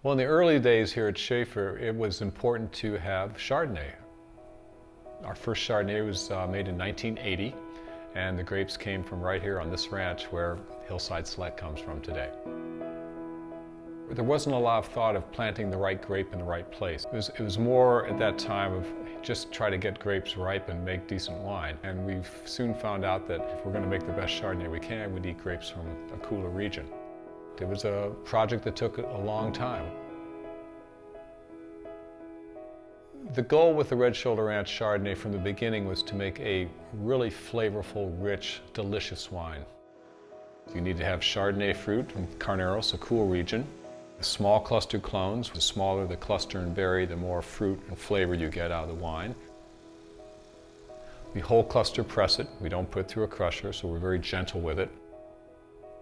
Well, in the early days here at Shafer, it was important to have Chardonnay. Our first Chardonnay was made in 1980, and the grapes came from right here on this ranch where Hillside Select comes from today. There wasn't a lot of thought of planting the right grape in the right place. It was more at that time of just try to get grapes ripe and make decent wine. And we soon found out that if we're going to make the best Chardonnay we can, we need grapes from a cooler region. It was a project that took a long time. The goal with the Red Shoulder Ranch Chardonnay from the beginning was to make a really flavorful, rich, delicious wine. You need to have Chardonnay fruit from Carneros, a cool region. Small cluster clones. The smaller the cluster and berry, the more fruit and flavor you get out of the wine. We whole cluster press it. We don't put it through a crusher, so we're very gentle with it.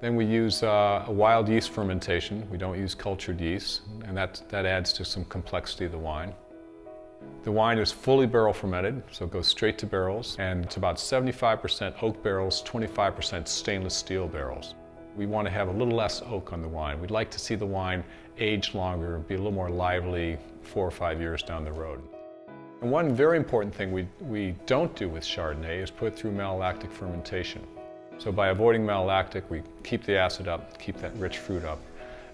Then we use a wild yeast fermentation. We don't use cultured yeast, and that adds to some complexity of the wine. The wine is fully barrel fermented, so it goes straight to barrels, and it's about 75% oak barrels, 25% stainless steel barrels. We want to have a little less oak on the wine. We'd like to see the wine age longer, be a little more lively 4 or 5 years down the road. And one very important thing we don't do with Chardonnay is put it through malolactic fermentation. So by avoiding malolactic, we keep the acid up, keep that rich fruit up,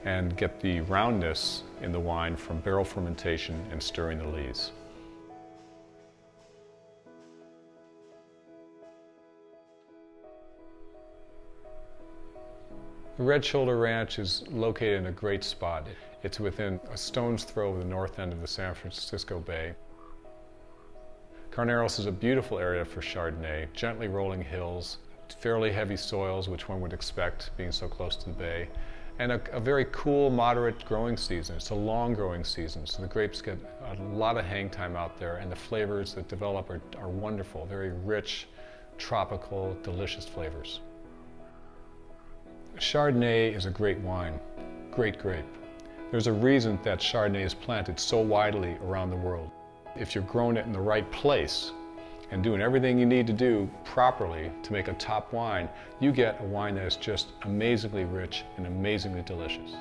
and get the roundness in the wine from barrel fermentation and stirring the lees. The Red Shoulder Ranch is located in a great spot. It's within a stone's throw of the north end of the San Francisco Bay. Carneros is a beautiful area for Chardonnay, gently rolling hills, fairly heavy soils, which one would expect being so close to the bay, and a very cool, moderate growing season. It's a long growing season, so the grapes get a lot of hang time out there, and the flavors that develop are wonderful, very rich, tropical, delicious flavors. Chardonnay is a great wine, great grape. There's a reason that Chardonnay is planted so widely around the world. If you're growing it in the right place and doing everything you need to do properly to make a top wine, you get a wine that is just amazingly rich and amazingly delicious.